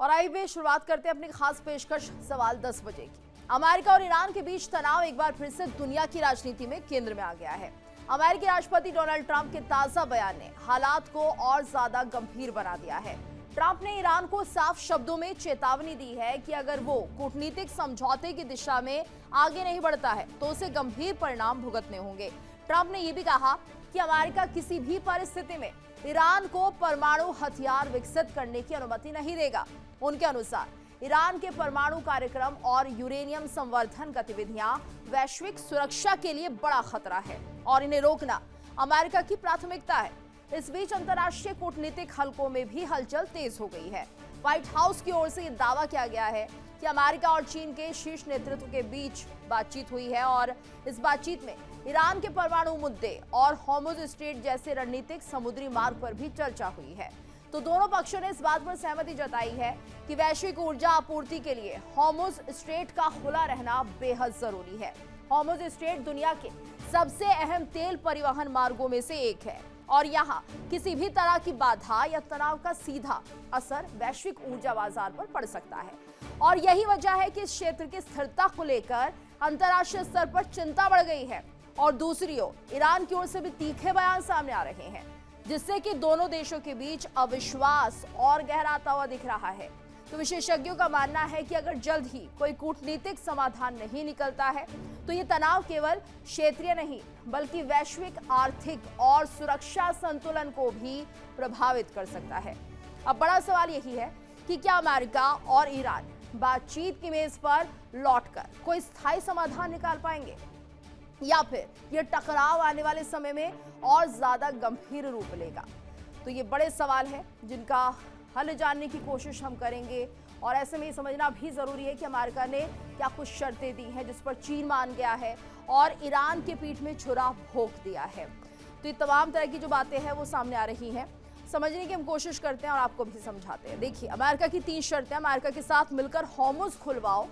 और आइए शुरुआत करते हैं अपनी खास पेशकश सवाल 10 बजे की। अमेरिका और ईरान के बीच तनाव एक बार फिर से दुनिया की राजनीति में केंद्र में आ गया है। अमेरिकी राष्ट्रपति डोनाल्ड ट्रंप के ताजा बयान ने हालात को और ज्यादा गंभीर बना दिया है। ट्रंप ने ईरान को साफ शब्दों में चेतावनी दी है कि अगर वो कूटनीतिक समझौते की दिशा में आगे नहीं बढ़ता है तो उसे गंभीर परिणाम भुगतने होंगे। ट्रंप ने यह भी कहा कि अमेरिका किसी भी परिस्थिति में ईरान को परमाणु हथियार विकसित करने की अनुमति नहीं देगा। उनके अनुसार ईरान के परमाणु कार्यक्रम और यूरेनियम संवर्धन गतिविधियां वैश्विक सुरक्षा के लिए बड़ा खतरा है और इन्हें रोकना अमेरिका की प्राथमिकता है। इस बीच अंतर्राष्ट्रीय कूटनीतिक हलकों में भी हलचल तेज हो गई है। व्हाइट हाउस की ओर से यह दावा किया गया है कि अमेरिका और चीन के शीर्ष नेतृत्व के बीच बातचीत हुई है और इस बातचीत में ईरान के परमाणु मुद्दे और हॉर्मुज स्ट्रेट जैसे रणनीतिक समुद्री मार्ग पर भी चर्चा हुई है। तो दोनों पक्षों ने इस बात पर सहमति जताई है कि वैश्विक ऊर्जा आपूर्ति के लिए हॉर्मुज स्ट्रेट का खुला रहना बेहद जरूरी है। हॉर्मुज स्ट्रेट दुनिया के सबसे अहम तेल परिवहन मार्गों में से एक है और यहाँ किसी भी तरह की बाधा या तनाव का सीधा असर वैश्विक ऊर्जा बाजार पर पड़ सकता है और यही वजह है कि इस क्षेत्र की स्थिरता को लेकर अंतर्राष्ट्रीय स्तर पर चिंता बढ़ गई है। और दूसरी ओर ईरान की ओर से भी तीखे बयान सामने आ रहे हैं जिससे कि दोनों देशों के बीच अविश्वास और गहराता हुआ दिख रहा है। तो विशेषज्ञों का मानना है कि अगर जल्द ही कोई कूटनीतिक समाधान नहीं निकलता है तो ये तनाव केवल क्षेत्रीय नहीं बल्कि वैश्विक आर्थिक और सुरक्षा संतुलन को भी प्रभावित कर सकता है। अब बड़ा सवाल यही है कि क्या अमेरिका और ईरान बातचीत की मेज पर लौटकर कोई स्थायी समाधान निकाल पाएंगे या फिर यह टकराव आने वाले समय में और ज्यादा गंभीर रूप लेगा। तो ये बड़े सवाल हैं जिनका हल जानने की कोशिश हम करेंगे और ऐसे में ये समझना भी जरूरी है कि अमेरिका ने क्या कुछ शर्तें दी हैं जिस पर चीन मान गया है और ईरान के पीठ में छुरा भोंक दिया है। तो ये तमाम तरह की जो बातें हैं वो सामने आ रही हैं, समझने की हम कोशिश करते हैं और आपको भी समझाते हैं। देखिए, अमेरिका की 3 शर्तें। अमेरिका के साथ मिलकर हॉर्मुज खुलवाओ।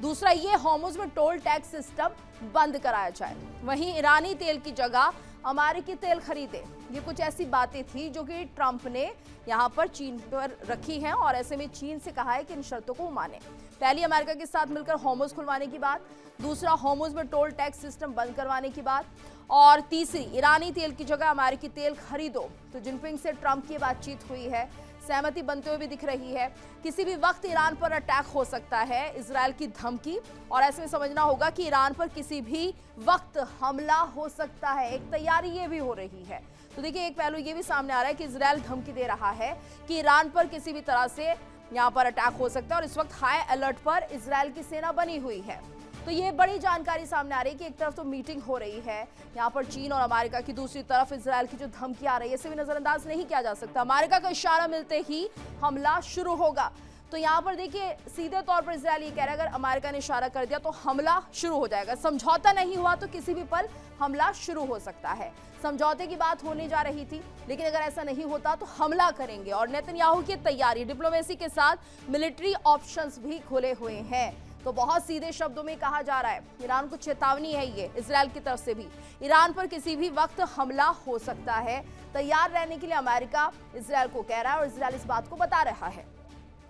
दूसरा, ये हॉर्मुज में टोल टैक्स सिस्टम बंद कराया जाए। वहीं ईरानी तेल की जगह अमेरिकी तेल खरीदे। ये कुछ ऐसी बातें थी जो कि ट्रंप ने यहाँ पर चीन पर रखी हैं और ऐसे में चीन से कहा है कि इन शर्तों को माने। पहली, अमेरिका के साथ मिलकर हॉर्मुज खुलवाने की बात। दूसरा, हॉर्मुज में टोल टैक्स सिस्टम बंद करवाने की बात। और तीसरी, ईरानी तेल की जगह अमेरिकी तेल खरीदो। तो जिनपिंग से ट्रंप की बातचीत हुई है, सहमति बनते हुए भी दिख रही है। किसी भी वक्त ईरान पर अटैक हो सकता है, इजरायल की धमकी, और ऐसे में समझना होगा कि ईरान पर किसी भी वक्त हमला हो सकता है। एक तैयारी ये भी हो रही है। तो देखिए, एक पहलू ये भी सामने आ रहा है कि इजरायल धमकी दे रहा है कि ईरान पर किसी भी तरह से यहाँ पर अटैक हो सकता है और इस वक्त हाई अलर्ट पर इजरायल की सेना बनी हुई है। तो ये बड़ी जानकारी सामने आ रही है कि एक तरफ तो मीटिंग हो रही है यहाँ पर चीन और अमेरिका की, दूसरी तरफ इजरायल की जो धमकी आ रही है इसे भी नजरअंदाज नहीं किया जा सकता। अमेरिका का इशारा मिलते ही हमला शुरू होगा। तो यहाँ पर देखिए, सीधे तौर पर इजरायल ये कह रहा है अगर अमेरिका ने इशारा कर दिया तो हमला शुरू हो जाएगा। समझौता नहीं हुआ तो किसी भी पल हमला शुरू हो सकता है। समझौते की बात होने जा रही थी लेकिन अगर ऐसा नहीं होता तो हमला करेंगे और नेतन्याहू की तैयारी, डिप्लोमेसी के साथ मिलिट्री ऑप्शंस भी खुले हुए हैं। तो बहुत सीधे शब्दों में कहा जा रहा है, ईरान को चेतावनी है ये इजरायल की तरफ से भी, ईरान पर किसी भी वक्त हमला हो सकता है। तैयार रहने के लिए अमेरिका इजरायल को कह रहा है और इजरायल इस बात को बता रहा है।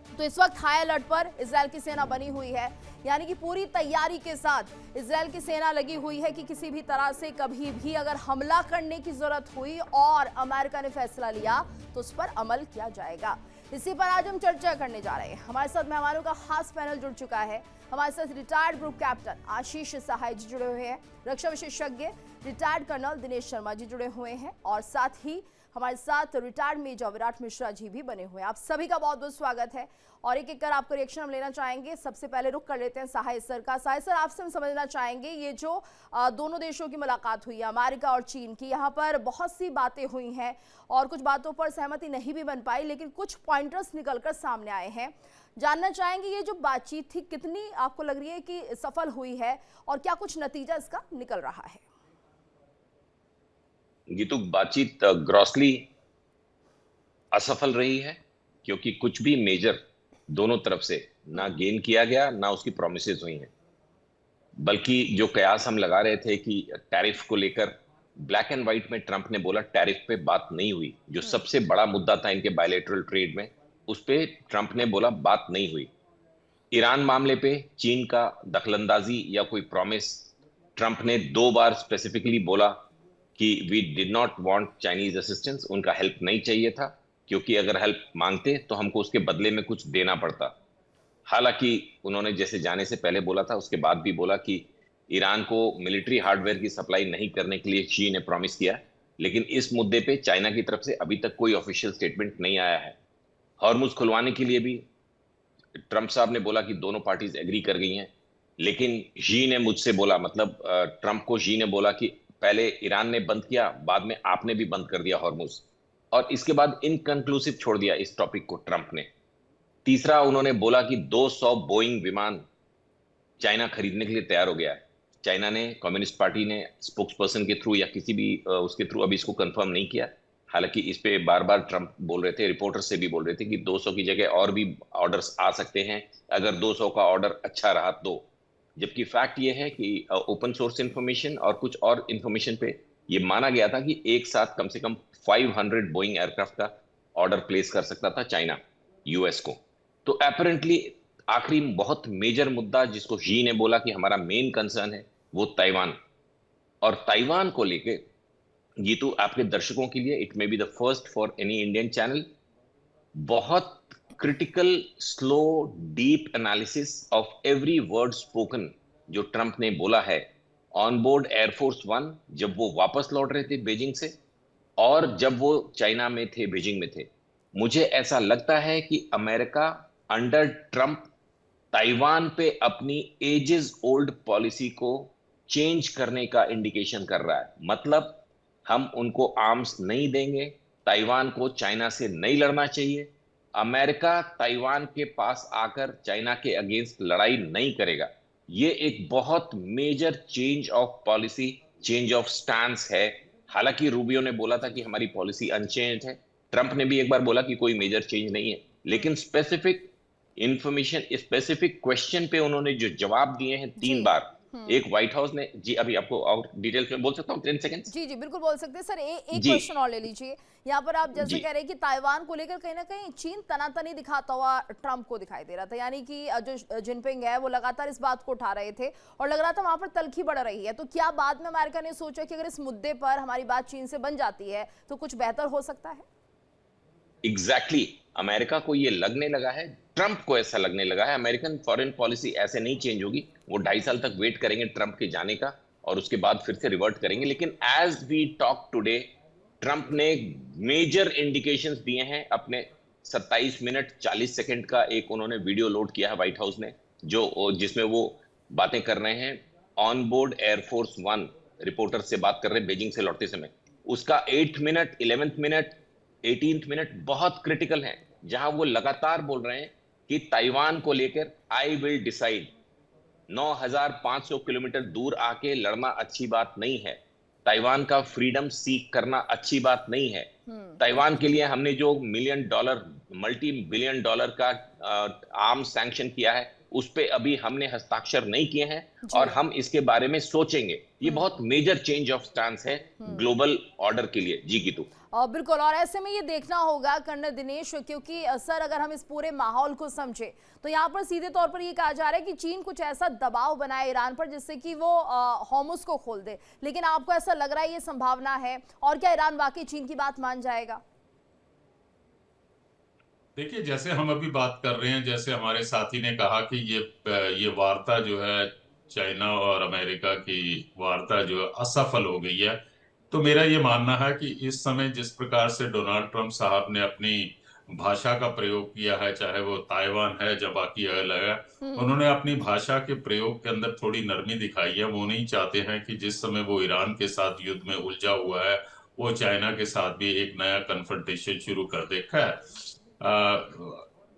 तो इस वक्त हाई अलर्ट पर इजरायल की सेना बनी हुई है, यानी कि पूरी तैयारी के साथ इजरायल की सेना लगी हुई है कि किसी भी तरह से कभी भी अगर हमला करने की जरूरत हुई और अमेरिका ने फैसला लिया तो उस पर अमल किया जाएगा। इसी पर आज हम चर्चा करने जा रहे हैं। हमारे साथ मेहमानों का खास पैनल जुड़ चुका है। हमारे साथ रिटायर्ड ग्रुप कैप्टन आशीष सहाय जी जुड़े हुए हैं, रक्षा विशेषज्ञ रिटायर्ड कर्नल दिनेश शर्मा जी जुड़े हुए हैं और साथ ही हमारे साथ रिटायर्ड मेजर विराट मिश्रा जी भी बने हुए हैं। आप सभी का बहुत बहुत स्वागत है और एक एक कर आपका रिएक्शन हम लेना चाहेंगे। सबसे पहले रुक कर लेते हैं सहाय सर का। सहाय सर, आपसे हम समझना चाहेंगे ये जो दोनों देशों की मुलाकात हुई है, अमेरिका और चीन की, यहाँ पर बहुत सी बातें हुई हैं और कुछ बातों पर सहमति नहीं भी बन पाई लेकिन कुछ पॉइंटर्स निकलकर सामने आए हैं। जानना चाहेंगे ये जो बातचीत थी कितनी आपको लग रही है कि सफल हुई है और क्या कुछ नतीजा इसका निकल रहा है? ये तो बातचीत ग्रॉसली असफल रही है क्योंकि कुछ भी मेजर दोनों तरफ से ना गेन किया गया ना उसकी प्रोमिसेस हुई हैं। बल्कि जो कयास हम लगा रहे थे कि टैरिफ को लेकर ब्लैक एंड व्हाइट में ट्रंप ने बोला टैरिफ पे बात नहीं हुई, जो सबसे बड़ा मुद्दा था इनके बायलैटरल ट्रेड में, उस पे ट्रंप ने बोला बात नहीं हुई। ईरान मामले पे चीन का दखलंदाजी या कोई प्रॉमिस, ट्रंप ने 2 बार स्पेसिफिकली बोला कि we did not want Chinese assistance, उनका हेल्प नहीं चाहिए था, क्योंकि अगर हेल्प मांगते तो हमको उसके बदले में कुछ देना पड़ता। हालांकि उन्होंने जैसे जाने से पहले बोला था, उसके बाद भी बोला कि ईरान को मिलिट्री हार्डवेयर की सप्लाई नहीं करने के लिए शी ने प्रॉमिस किया, लेकिन इस मुद्दे पे चाइना की तरफ से अभी तक कोई ऑफिशियल स्टेटमेंट नहीं आया है। हॉर्मुज खुलवाने के लिए भी ट्रंप साहब ने बोला कि दोनों पार्टीज एग्री कर गई हैं, लेकिन शी ने मुझसे बोला, मतलब ट्रंप को शी ने बोला कि पहले ईरान ने बंद किया, बाद में आपने भी बंद कर दिया हॉर्मुज, और इसके बाद इनकंक्लूसिव छोड़ दिया इस टॉपिक को ट्रंप ने। तीसरा, उन्होंने बोला कि 200 बोइंग विमान चाइना खरीदने के लिए तैयार हो गया है। चाइना ने, कम्युनिस्ट पार्टी ने स्पोक्स पर्सन के थ्रू या किसी भी उसके थ्रू अभी इसको कंफर्म नहीं किया। हालांकि इस पे बार बार ट्रंप बोल रहे थे, रिपोर्टर्स से भी बोल रहे थे कि 200 की जगह और भी ऑर्डर्स आ सकते हैं अगर 200 का ऑर्डर अच्छा रहा तो। जबकि फैक्ट ये है कि ओपन सोर्स इंफॉर्मेशन और कुछ और इंफॉर्मेशन पे ये माना गया था कि एक साथ कम से कम 500 बोइंग एयरक्राफ्ट का ऑर्डर प्लेस कर सकता था चाइना यूएस को। तो अपेरेंटली आखिरी बहुत मेजर मुद्दा जिसको शी ने बोला कि हमारा मेन कंसर्न है, वो ताइवान। और ताइवान को लेके जीतू, आपके दर्शकों के लिए, it may be the first for any Indian channel, बहुत critical, slow, deep analysis of every word spoken जो ट्रंप ने बोला है ऑन बोर्ड एयरफोर्स वन, जब वो वापस लौट रहे थे बीजिंग से, और जब वो चाइना में थे, बीजिंग में थे। मुझे ऐसा लगता है कि अमेरिका अंडर ट्रंप ताइवान पे अपनी एजेस ओल्ड पॉलिसी को चेंज करने का इंडिकेशन कर रहा है। मतलब हम उनको आर्म्स नहीं देंगे, ताइवान को चाइना से नहीं लड़ना चाहिए, अमेरिका ताइवान के पास आकर चाइना के अगेंस्ट लड़ाई नहीं करेगा। ये एक बहुत major change of policy, change of stance है। हालांकि रूबियो ने बोला था कि हमारी पॉलिसी अनचेंज है, ट्रंप ने भी एक बार बोला कि कोई मेजर चेंज नहीं है, लेकिन स्पेसिफिक इंफॉर्मेशन, स्पेसिफिक क्वेश्चन पे उन्होंने जो जवाब दिए हैं 3 बार। एक व्हाइट हाउस ने, जी अभी आपको और डिटेल्स में बोल सकता हूँ 10 सेकंड्स? जी जी बिल्कुल बोल सकते हैं सर। एक जी क्वेश्चन और ले लीजिए। यहाँ पर आप जैसे जी कह रहे हैं कि ताइवान को लेकर कहीं ना कहीं चीन तनातनी दिखाता हुआ ट्रंप को दिखाई दे रहा था, यानी कि जो जिनपिंग है वो लगातार इस बात को उठा रहे थे और लग रहा था वहां पर तलखी बढ़ रही है। तो क्या बाद में अमेरिका ने सोचा कि अगर इस मुद्दे पर हमारी बात चीन से बन जाती है तो कुछ बेहतर हो सकता है? एग्जैक्टली अमेरिका को ये लगने लगा है, ट्रंप को ऐसा लगने लगा है, अमेरिकन फॉरेन पॉलिसी ऐसे नहीं चेंज होगी। वो 2.5 साल तक वेट करेंगे ट्रंप के जाने का और उसके बाद फिर से रिवर्ट करेंगे। लेकिन as we talk today, Trump ने मेजर इंडिकेशंस दिए हैं अपने 27 मिनट 40 सेकंड का एक उन्होंने वीडियो लोड किया है व्हाइट हाउस ने, जो जिसमें वो बातें कर रहे हैं on board air force one, reporter से बात कर रहे हैं बीजिंग से लौटते समय। उसका 8 मिनट, 11 मिनट, 18 मिनट बहुत क्रिटिकल है, जहां वो लगातार बोल रहे हैं कि ताइवान को लेकर आई विल डिसाइड। 9,500 किलोमीटर दूर आके लड़ना अच्छी बात नहीं है, ताइवान का फ्रीडम सीख करना अच्छी बात नहीं है। ताइवान के लिए हमने जो million dollar, multi billion dollar का आर्म्स सैंक्शन किया है, उस पे अभी हमने हस्ताक्षर नहीं किए हैं और हम इसके बारे में सोचेंगे। ये बहुत मेजर चेंज ऑफ स्टांस है ग्लोबल ऑर्डर के लिए। जी गीतू। बिल्कुल, और ऐसे में ये देखना होगा कर्नल दिनेश, क्योंकि सर अगर हम इस पूरे माहौल को समझे तो यहाँ पर सीधे तौर पर ये कहा जा रहा है कि चीन कुछ ऐसा दबाव बनाए ईरान पर जिससे कि वो हॉर्मुज को खोल दे। लेकिन आपको ऐसा लग रहा है ये संभावना है, और क्या ईरान वाकई चीन की बात मान जाएगा? देखिए, जैसे हम अभी बात कर रहे हैं, जैसे हमारे साथी ने कहा कि ये वार्ता जो है, चाइना और अमेरिका की वार्ता जो है असफल हो गई है। तो मेरा ये मानना है कि इस समय जिस प्रकार से डोनाल्ड ट्रंप साहब ने अपनी भाषा का प्रयोग किया है, चाहे वो ताइवान है या बाकी अलग है, उन्होंने अपनी भाषा के प्रयोग के अंदर थोड़ी नरमी दिखाई है। वो नहीं चाहते हैं कि जिस समय वो ईरान के साथ युद्ध में उलझा हुआ है, वो चाइना के साथ भी एक नया कन्फ्रंटेशन शुरू कर देखा है।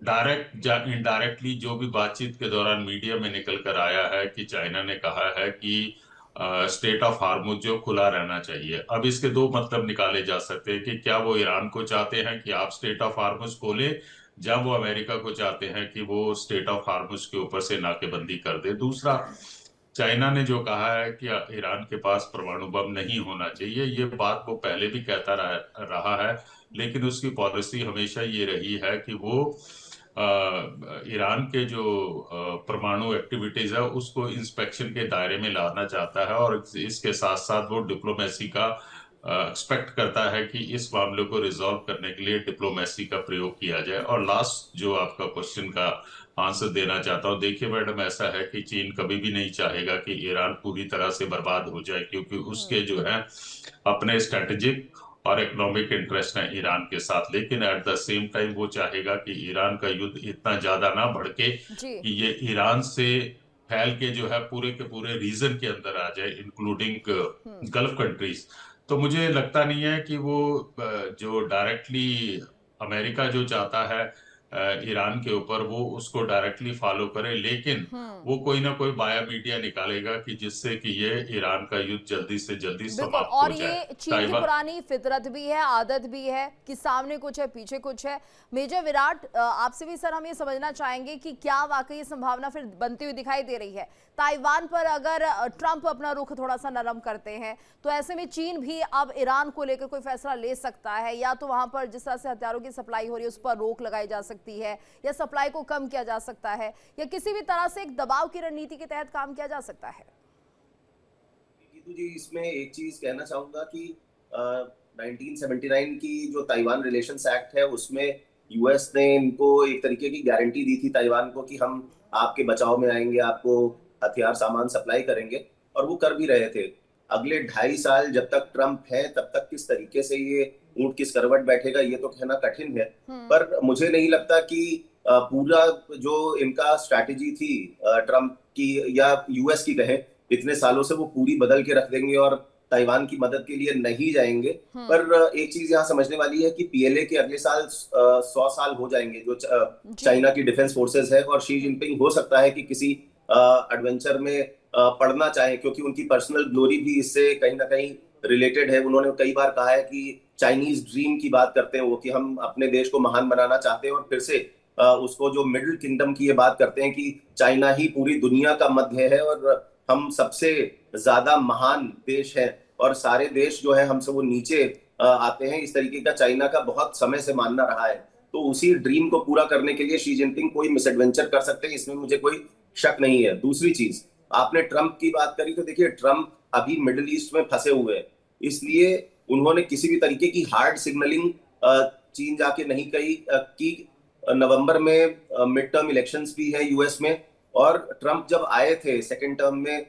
डायरेक्ट या इनडायरेक्टली जो भी बातचीत के दौरान मीडिया में निकल कर आया है कि चाइना ने कहा है कि स्टेट ऑफ हार्मुज जो खुला रहना चाहिए। अब इसके दो मतलब निकाले जा सकते हैं कि क्या वो ईरान को चाहते हैं कि आप स्टेट ऑफ हार्मुज खोले, जब वो अमेरिका को चाहते हैं कि वो स्टेट ऑफ हार्मुज के ऊपर से नाकेबंदी कर दे। दूसरा, चाइना ने जो कहा है कि ईरान के पास परमाणु बम नहीं होना चाहिए, ये बात वो पहले भी कहता रहा है, लेकिन उसकी पॉलिसी हमेशा ये रही है कि वो ईरान के जो परमाणु एक्टिविटीज है उसको इंस्पेक्शन के दायरे में लाना चाहता है, और इसके साथ साथ वो डिप्लोमेसी का एक्सपेक्ट करता है कि इस मामले को रिजॉल्व करने के लिए डिप्लोमेसी का प्रयोग किया जाए। और लास्ट जो आपका क्वेश्चन का आंसर देना चाहता हूँ, देखिए मैडम, ऐसा है कि चीन कभी भी नहीं चाहेगा कि ईरान पूरी तरह से बर्बाद हो जाए, क्योंकि उसके जो है अपने स्ट्रेटेजिक और इकोनॉमिक इंटरेस्ट है ईरान के साथ। लेकिन एट द सेम टाइम वो चाहेगा कि ईरान का युद्ध इतना ज्यादा ना भड़के जी। कि ये ईरान से फैल के जो है पूरे के पूरे रीजन के अंदर आ जाए, इंक्लूडिंग गल्फ कंट्रीज। तो मुझे लगता नहीं है कि वो जो डायरेक्टली अमेरिका जो चाहता है ईरान के ऊपर, वो उसको डायरेक्टली फॉलो करे, लेकिन वो कोई ना कोई बाया मीडिया निकालेगा कि जिससे कि ये ईरान का युद्ध जल्दी से जल्दी बिल्कुल, समाप्त हो और जाए। ये चीन की पुरानी फितरत भी है, आदत भी है कि सामने कुछ है पीछे कुछ है। मेजर विराट, आपसे भी सर हम ये समझना चाहेंगे कि क्या वाकई संभावना फिर बनती हुई दिखाई दे रही है ताइवान पर, अगर ट्रंप अपना रुख थोड़ा सा नरम करते हैं तो ऐसे में चीन भी अब ईरान को लेकर कोई फैसला ले सकता है, या तो वहां पर जिस तरह से हथियारों की सप्लाई हो रही है उस पर रोक लगाई जा सकती है, या सप्लाई को कम किया जा सकता है, या किसी भी तरह से एक दबाव की रणनीति के तहत काम किया जा सकता है? जी, इसमें एक चीज कहना चाहूंगा कि 1979 की जो ताइवान रिलेशंस एक्ट है उसमें यूएस ने इनको एक तरीके की गारंटी दी थी ताइवान को कि हम आपके बचाव में आएंगे, आपको हथियार सामान सप्लाई करेंगे, और वो कर भी रहे थे। अगले 2.5 साल जब तक ट्रंप है तब तक किस तरीके से ये ऊंट किस करवट बैठेगा ये तो कहना कठिन है, पर मुझे नहीं लगता कि पूरा जो इनका स्ट्रैटेजी थी ट्रंप की या यूएस की कहें इतने सालों से, वो पूरी बदल के रख देंगे और ताइवान की मदद के लिए नहीं जाएंगे। पर एक चीज यहाँ समझने वाली है कि पीएलए के अगले साल 100 साल हो जाएंगे जो चाइना की डिफेंस फोर्सेस है, और शी जिनपिंग हो सकता है कि किसी एडवेंचर में पढ़ना चाहे, क्योंकि उनकी पर्सनल ग्लोरी भी इससे कहीं ना कहीं रिलेटेड है। उन्होंने कई बार कहा है कि चाइनीज ड्रीम की बात करते हैं वो, कि हम अपने देश को महान बनाना चाहते हैं, और फिर से उसको जो मिडिल किंगडम की ये बात करते हैं कि चाइना ही पूरी दुनिया का मध्य है और हम सबसे ज्यादा महान देश है और सारे देश जो है हमसे वो नीचे आते हैं। इस तरीके का चाइना का बहुत समय से मानना रहा है। तो उसी ड्रीम को पूरा करने के लिए शी जिनपिंग कोई मिसएडवेंचर कर सकते हैं, इसमें मुझे कोई शक नहीं है। दूसरी चीज, आपने ट्रंप की बात करी, तो देखिए ट्रंप अभी मिडिल ईस्ट में फंसे हुए हैं, इसलिए उन्होंने किसी भी तरीके की हार्ड सिग्नलिंग चीन जाके नहीं कही कि नवंबर में मिड टर्म इलेक्शंस भी है यूएस में, और ट्रंप जब आए थे सेकेंड टर्म में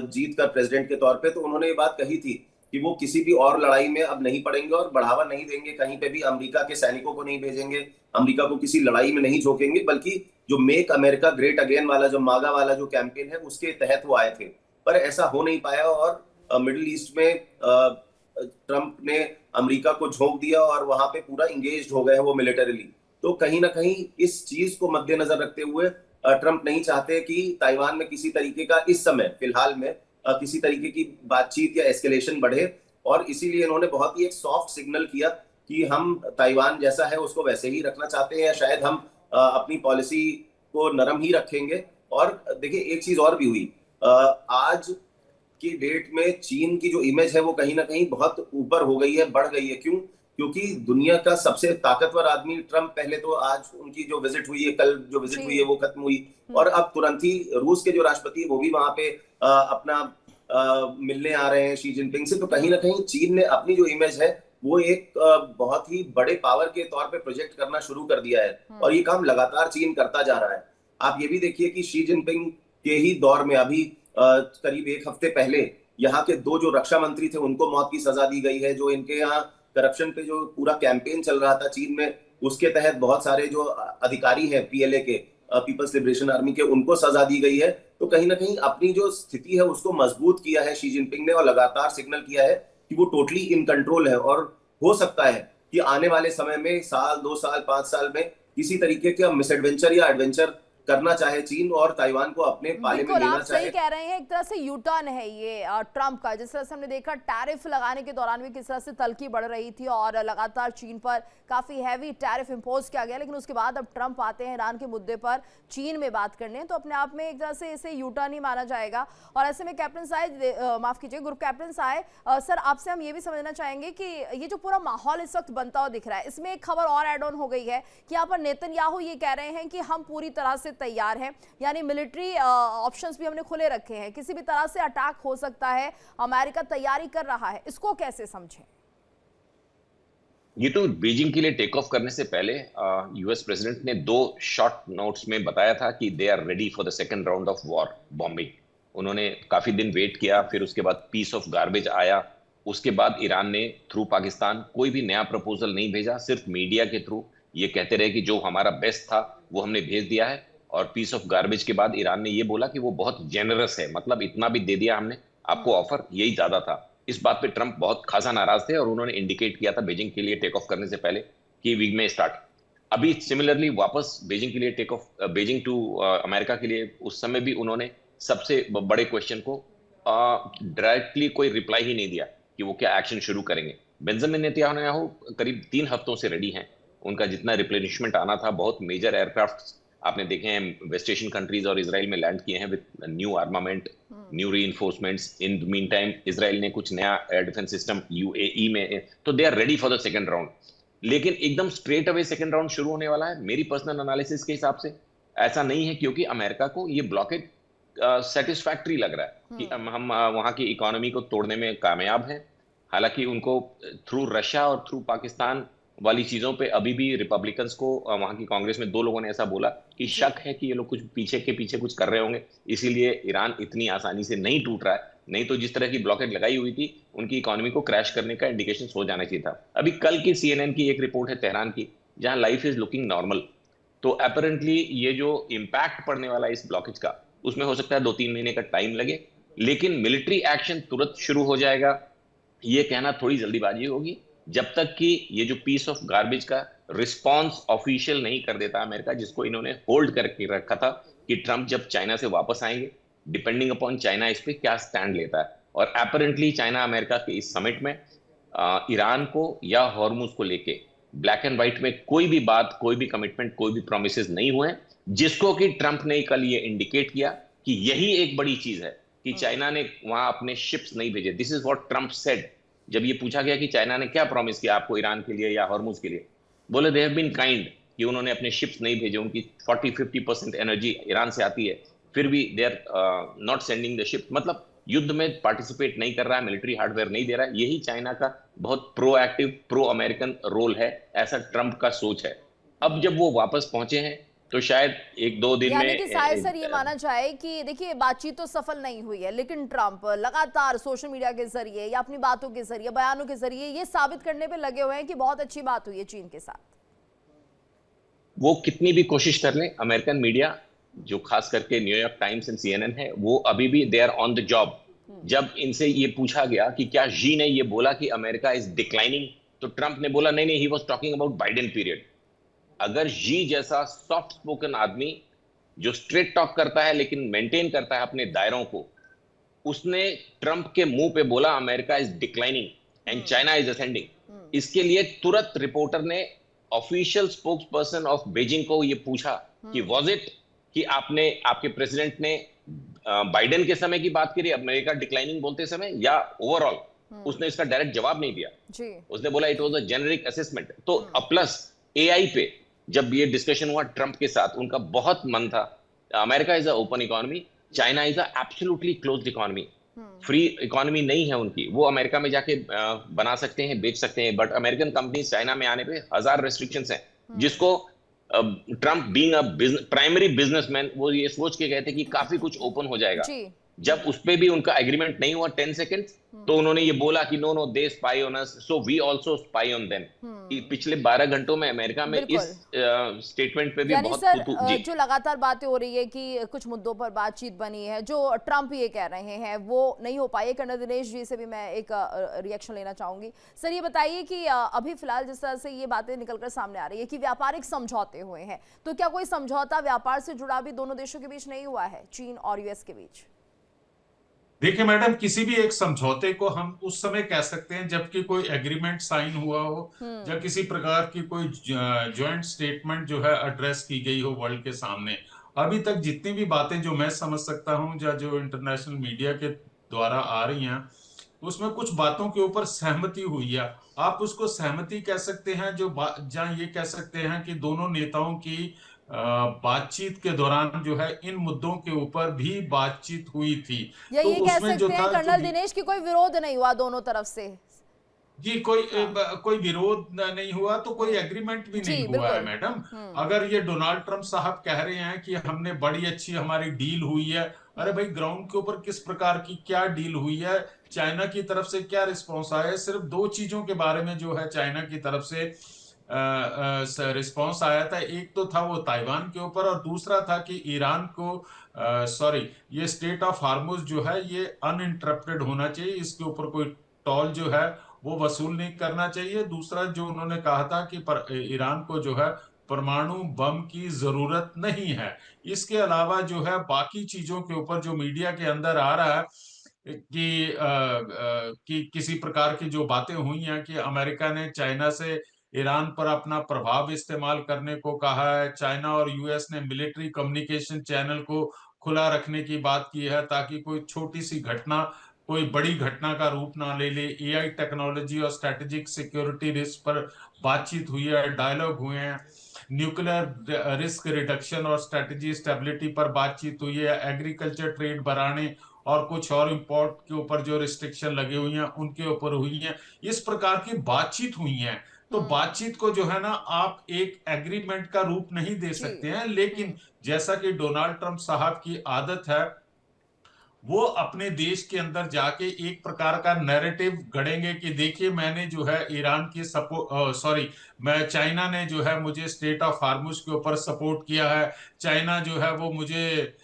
जीत कर प्रेसिडेंट के तौर पे, तो उन्होंने ये बात कही थी कि वो किसी भी और लड़ाई में अब नहीं पड़ेंगे और बढ़ावा नहीं देंगे, कहीं पे भी अमेरिका के सैनिकों को नहीं भेजेंगे, अमेरिका को किसी लड़ाई में नहीं झोंकेंगे, बल्कि जो मेक अमेरिका ग्रेट अगेन वाला जो मागा वाला जो कैंपेन है उसके तहत वो आए थे। पर ऐसा हो नहीं पाया और मिडिल ईस्ट में ट्रंप ने अमेरिका को झोंक दिया और वहां पे पूरा इंगेज हो गए हैं वो मिलिटरीली। तो कहीं ना कहीं इस चीज को मद्देनजर रखते हुए ट्रंप नहीं चाहते कि ताइवान में किसी तरीके का इस समय फिलहाल में किसी तरीके की बातचीत या एस्केलेशन बढ़े, और इसीलिए इन्होंने बहुत ही एक सॉफ्ट सिग्नल किया कि हम ताइवान जैसा है उसको वैसे ही रखना चाहते हैं, या शायद हम अपनी पॉलिसी को नरम ही रखेंगे। और देखिए एक चीज और भी हुई, आज की डेट में चीन की जो इमेज है वो कहीं ना कहीं बहुत ऊपर हो गई है, बढ़ गई है। क्यों? क्योंकि दुनिया का सबसे ताकतवर आदमी ट्रंप, पहले तो आज उनकी जो विजिट हुई है, कल जो विजिट हुई है वो खत्म हुई, और अब तुरंत ही रूस के जो राष्ट्रपति है वो भी वहां पे अपना मिलने आ रहे हैं शी जिनपिंग से। तो कहीं ना कहीं चीन ने अपनी जो इमेज है वो एक बहुत ही बड़े पावर के तौर पे प्रोजेक्ट करना शुरू कर दिया है, और ये काम लगातार चीन करता जा रहा है। आप ये भी देखिए कि शी जिनपिंग के ही दौर में अभी करीब एक हफ्ते पहले यहाँ के 2 जो रक्षा मंत्री थे उनको मौत की सजा दी गई है। जो इनके यहाँ करप्शन पे जो पूरा कैंपेन चल रहा था चीन में, उसके तहत बहुत सारे जो अधिकारी हैं पीएलए के, पीपल्स लिबरेशन आर्मी के, उनको सजा दी गई है। तो कहीं ना कहीं अपनी जो स्थिति है उसको मजबूत किया है शी जिनपिंग ने, और लगातार सिग्नल किया है कि वो टोटली इन कंट्रोल है, और हो सकता है कि आने वाले समय में साल 2 साल 5 साल में किसी तरीके का मिसएडवेंचर या एडवेंचर करना चाहे चीन और ताइवान को अपने पाले में बिल्कुल, लेना आप सही चाहे। कह रहे हैं। एक तरह से यू टर्न है ये ट्रंप का। जिस तरह से हमने देखा टैरिफ लगाने के दौरान भी किस तरह से तल्खी बढ़ रही थी और लगातार चीन पर काफी हैवी टैरिफ इंपोज किया गया, लेकिन उसके बाद अब ट्रंप आते हैं ईरान के मुद्दे पर चीन में बात करने, तो अपने आप में एक तरह से इसे यू टर्न ही माना जाएगा। और ऐसे में कैप्टन साहब, माफ कीजिए, ग्रुप कैप्टन साहब, सर आपसे हम ये भी समझना चाहेंगे कि ये जो पूरा माहौल इस वक्त बनता हुआ दिख रहा है, इसमें एक खबर और एड ऑन हो गई है कि यहाँ पर नेतन्याहू ये कह रहे हैं कि हम पूरी तरह से तैयार हैं, यानी मिलिट्री ऑप्शंस भी हमने खुले रखे हैं, किसी भी तरह से अटैक हो सकता है, अमेरिका तैयारी कर रहा है। इसको कैसे समझें? ये तो बीजिंग के लिए टेक ऑफ करने से पहले यूएस प्रेसिडेंट ने 2 शॉर्ट नोट्स में बताया था कि they are ready for the second round of war bombing. उन्होंने काफी दिन वेट किया, फिर उसके बाद पीस ऑफ गार्बेज आया, उसके बाद ईरान ने थ्रू पाकिस्तान कोई भी नया प्रपोजल नहीं भेजा, सिर्फ मीडिया के थ्रू ये कहते रहे कि जो हमारा बेस्ट था वो हमने भेज दिया है। और पीस ऑफ गार्बेज के बाद ईरान ने ये बोला कि वो बहुत जेनरस है, मतलब इतना भी दे दिया हमने आपको ऑफर, यही ज्यादा था। इस बात पे ट्रंप बहुत खासा नाराज थे और उन्होंने इंडिकेट किया था बीजिंग के लिए टेक ऑफ करने से पहले कि वी में स्टार्ट। अभी सिमिलरली वापस बीजिंग के लिए take off, Beijing to America के लिए उस समय भी उन्होंने सबसे बड़े क्वेश्चन को डायरेक्टली कोई रिप्लाई ही नहीं दिया कि वो क्या एक्शन शुरू करेंगे। बेंजामिन नेतन्याहू करीब 3 हफ्तों से रेडी हैं, उनका जितना रिप्लेनिशमेंट आना था, बहुत मेजर एयरक्राफ्ट आपने देखे हैं वेस्ट एशियन कंट्रीज और इजराइल में लैंड किए हैं with new armament, new reinforcements. In the meantime Israel ने कुछ नया एयर डिफेंस सिस्टम यूएई में, तो they are ready for the second round. लेकिन एकदम स्ट्रेट अवे सेकंड राउंड शुरू होने वाला है मेरी पर्सनल एनालिसिस के हिसाब से ऐसा नहीं है, क्योंकि अमेरिका को ये ब्लॉकेड सेटिस्फैक्टरी लग रहा है कि हम वहां की इकोनॉमी को तोड़ने में कामयाब हैं। हालांकि उनको थ्रू रशिया और थ्रू पाकिस्तान वाली चीजों पे अभी भी रिपब्लिकन्स को वहां की कांग्रेस में 2 लोगों ने ऐसा बोला कि शक है कि ये लोग कुछ पीछे के पीछे कुछ कर रहे होंगे, इसीलिए ईरान इतनी आसानी से नहीं टूट रहा है। नहीं तो जिस तरह की ब्लॉकेड लगाई हुई थी उनकी इकोनॉमी को क्रैश करने का इंडिकेशन हो जाना चाहिए था। अभी कल की CNN की एक रिपोर्ट है तेहरान की, जहां लाइफ इज लुकिंग नॉर्मल। तो अपेरेंटली ये जो इम्पैक्ट पड़ने वाला है इस ब्लॉकेज का, उसमें हो सकता है 2-3 महीने का टाइम लगे, लेकिन मिलिट्री एक्शन तुरंत शुरू हो जाएगा ये कहना थोड़ी जल्दीबाजी होगी, जब तक कि ये जो पीस ऑफ गार्बेज का रिस्पॉन्स ऑफिशियल नहीं कर देता अमेरिका, जिसको इन्होंने होल्ड करके रखा था कि ट्रंप जब चाइना से वापस आएंगे, डिपेंडिंग अपॉन चाइना इस पे क्या स्टैंड लेता है। और अपेरेंटली चाइना अमेरिका के इस समिट में ईरान को या हॉर्मुज को लेके ब्लैक एंड व्हाइट में कोई भी बात, कोई भी कमिटमेंट, कोई भी प्रोमिसेस नहीं हुए, जिसको कि ट्रंप ने कल ये इंडिकेट किया कि यही एक बड़ी चीज है कि चाइना ने वहां अपने शिप्स नहीं भेजे। This is what Trump said. जब ये पूछा गया कि चाइना ने क्या प्रॉमिस किया आपको ईरान के लिए या हॉर्मुज के लिए, बोले दे हैव बीन काइंड, कि उन्होंने अपने शिप्स नहीं भेजे। उनकी 40-50% एनर्जी ईरान से आती है, फिर भी they are not sending the ship, मतलब युद्ध में पार्टिसिपेट नहीं कर रहा है, मिलिट्री हार्डवेयर नहीं दे रहा है। यही चाइना का बहुत प्रोएक्टिव, प्रो अमेरिकन रोल है, ऐसा ट्रंप का सोच है। अब जब वो वापस पहुंचे हैं तो शायद 1-2 दिन यानी में कि शायद सर ये माना जाए कि देखिए बातचीत तो सफल नहीं हुई है, लेकिन ट्रंप लगातार सोशल मीडिया के जरिए या अपनी बातों के जरिए, बयानों के जरिए ये साबित करने पे लगे हुए हैं कि बहुत अच्छी बात हुई है चीन के साथ। वो कितनी भी कोशिश कर लें, अमेरिकन मीडिया जो खास करके न्यूयॉर्क टाइम्स एंड CNN है, वो अभी भी they are on the job. जब इनसे ये पूछा गया कि क्या जी ने ये बोला कि अमेरिका इज डिक्लाइनिंग, तो ट्रंप ने बोला नहीं नहीं, he was talking about Biden period. अगर जी जैसा सॉफ्ट स्पोकन आदमी जो स्ट्रेट टॉक करता है लेकिन मेंटेन करता है अपने दायरों को, उसने ट्रंप के मुंह पे बोला America is declining and China is ascending, इसके लिए तुरंत रिपोर्टर ने official spokes person of Beijing को ये पूछा कि वाज इट कि आपने, आपके प्रेसिडेंट ने बाइडेन के समय की बात करी अमेरिका डिक्लाइनिंग बोलते समय, या ओवरऑल? उसने इसका डायरेक्ट जवाब नहीं दिया जी। उसने बोला it was a generic assessment. तो प्लस AI पे जब ये डिस्कशन हुआ ट्रंप के साथ, उनका बहुत मन था, America is a open economy, China is a absolutely closed economy, free economy नहीं है उनकी। वो अमेरिका में जाके बना सकते हैं, बेच सकते हैं, बट अमेरिकन कंपनीज चाइना में आने पे 1000 रेस्ट्रिक्शंस हैं, जिसको Trump being a primary businessman वो ये सोच के गए थे कि काफी कुछ ओपन हो जाएगा। जब उस पे भी उनका एग्रीमेंट नहीं हुआ 10 सेकेंड्स, तो उन्होंने ये बोला कि no they spy on us, so we also spy on them. पिछले 12 घंटों में अमेरिका में इस स्टेटमेंट पे भी यानी बहुत सर जो लगातार बातें हो रही है कि कुछ मुद्दों पर बातचीत बनी है, जो ट्रंप ये कह रहे हैं वो नहीं हो पाई है। कर्नल दिनेश जी से भी मैं एक रिएक्शन लेना चाहूंगी। सर ये बताइए कि अभी फिलहाल जिस तरह से ये बातें निकलकर सामने आ रही है कि व्यापारिक समझौते हुए हैं, तो क्या कोई समझौता व्यापार से जुड़ा भी दोनों देशों के बीच नहीं हुआ है, चीन और यूएस के बीच? देखिए मैडम, किसी भी एक समझौते को हम उस समय कह सकते हैं जबकि कोई एग्रीमेंट साइन हुआ हो, या किसी प्रकार की कोई जॉइंट स्टेटमेंट जो है एड्रेस की गई हो वर्ल्ड के सामने। अभी तक जितनी भी बातें जो मैं समझ सकता हूं या जो इंटरनेशनल मीडिया के द्वारा आ रही हैं, उसमें कुछ बातों के ऊपर सहमति हुई है। आप उसको सहमति कह सकते हैं, जहां ये कह सकते हैं कि दोनों नेताओं की बातचीत के दौरान जो है इन मुद्दों के ऊपर भी बातचीत हुई थी। या तो ये कह सकते हैं कर्नल दिनेश की कोई विरोध नहीं हुआ दोनों तरफ से? जी, कोई विरोध नहीं हुआ, तो कोई एग्रीमेंट भी नहीं हुआ है मैडम। अगर ये डोनाल्ड ट्रंप साहब कह रहे हैं कि हमने बड़ी अच्छी हमारी डील हुई है, अरे भाई ग्राउंड के ऊपर किस प्रकार की क्या डील हुई है, चाइना की तरफ से क्या रिस्पॉन्स आया है? सिर्फ 2 चीजों के बारे में जो है चाइना की तरफ से रिस्पॉन्स आया था। एक तो था वो ताइवान के ऊपर, और दूसरा था कि ईरान को ये स्टेट ऑफ हार्मुज जो है ये अनइंटरप्टेड होना चाहिए, इसके ऊपर कोई टोल जो है वो वसूल नहीं करना चाहिए। दूसरा जो उन्होंने कहा था कि ईरान को जो है परमाणु बम की जरूरत नहीं है। इसके अलावा जो है बाकी चीजों के ऊपर जो मीडिया के अंदर आ रहा है कि किसी प्रकार की जो बातें हुई हैं कि अमेरिका ने चाइना से ईरान पर अपना प्रभाव इस्तेमाल करने को कहा है, चाइना और यूएस ने मिलिट्री कम्युनिकेशन चैनल को खुला रखने की बात की है ताकि कोई छोटी सी घटना कोई बड़ी घटना का रूप ना ले। एआई टेक्नोलॉजी और स्ट्रेटेजिक सिक्योरिटी रिस्क पर बातचीत हुई है, डायलॉग हुए हैं। न्यूक्लियर रिस्क रिडक्शन और स्ट्रेटेजी स्टेबिलिटी पर बातचीत हुई है। एग्रीकल्चर ट्रेड बढ़ाने और कुछ और इंपोर्ट के ऊपर जो रिस्ट्रिक्शन लगे हुई हैं उनके ऊपर हुई हैं। इस प्रकार की बातचीत हुई है। तो बातचीत को जो है ना आप एक एग्रीमेंट का रूप नहीं दे सकते हैं, लेकिन जैसा कि डोनाल्ड ट्रंप साहब की आदत है, वो अपने देश के अंदर जाके एक प्रकार का नैरेटिव गढ़ेंगे कि देखिए मैंने जो है ईरान की चाइना ने जो है मुझे स्टेट ऑफ हार्मुज के ऊपर सपोर्ट किया है। चाइना जो है वो मुझे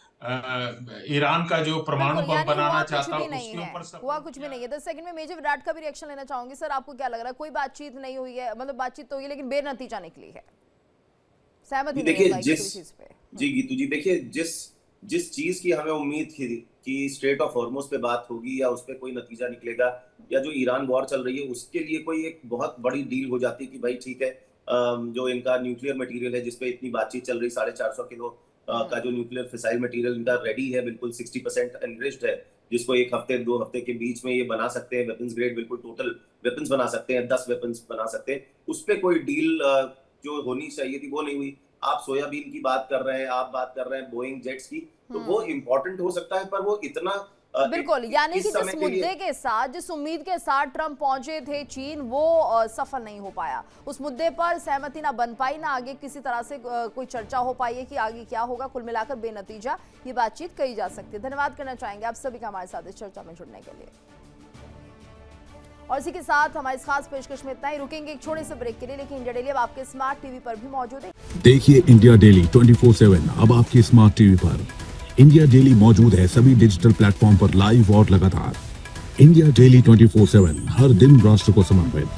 ईरान का जो परमाणु बम बनाना चाहता है उसके ऊपर हुआ कुछ भी नहीं है। 10 सेकंड में मेजर विराट का भी रिएक्शन लेना चाहूंगी। सर आपको क्या लग रहा है, कोई बातचीत नहीं हुई है, मतलब बातचीत तो हुई लेकिन बेनतीजा निकली है, सहमति नहीं है किसी चीज पे? जी गीतू जी, देखिए जिस चीज की हमें उम्मीद थी कि स्ट्रेट ऑफ हॉर्मुज पे बात होगी या उस पे कोई नतीजा निकलेगा, या जो ईरान वॉर चल रही है उसके लिए कोई एक बहुत बड़ी डील हो जाती कि भाई ठीक है, जो इनका न्यूक्लियर मटेरियल है जिसपे इतनी बातचीत चल रही, 450 किलो का जो न्यूक्लियर फिसाइल मटेरियल इनका रेडी है, बिल्कुल 60% एनरिच्ड है, जिसको 1 हफ्ते 2 हफ्ते के बीच में ये बना सकते हैं, वेपन्स ग्रेड बिल्कुल टोटल वेपन्स बना सकते हैं, 10 वेपन्स बना सकते हैं। उस पे कोई डील जो होनी चाहिए थी वो नहीं हुई। आप सोयाबीन की बात कर रहे हैं, आप बात कर रहे हैं बोइंग जेट्स की, तो वो इम्पोर्टेंट हो सकता है, पर वो इतना बिल्कुल, यानी कि जिस मुद्दे के साथ, जिस उम्मीद के साथ ट्रंप पहुंचे थे चीन, वो सफल नहीं हो पाया। उस मुद्दे पर सहमति ना बन पाई, ना आगे किसी तरह से कोई चर्चा हो पाई है कि आगे क्या होगा। कुल मिलाकर बेनतीजा ये बातचीत कही जा सकती है। धन्यवाद करना चाहेंगे आप सभी का हमारे साथ इस चर्चा में जुड़ने के लिए। और इसी के साथ हमारी इस खास पेशकश में इतना ही। रुकेंगे एक छोटे से ब्रेक के लिए, लेकिन इंडिया डेली अब आपके स्मार्ट टीवी पर भी मौजूद है। देखिए इंडिया डेली 24/7 अब आपकी स्मार्ट टीवी पर। इंडिया डेली मौजूद है सभी डिजिटल प्लेटफॉर्म पर लाइव और लगातार। इंडिया डेली 24/7 हर दिन राष्ट्र को समर्पित।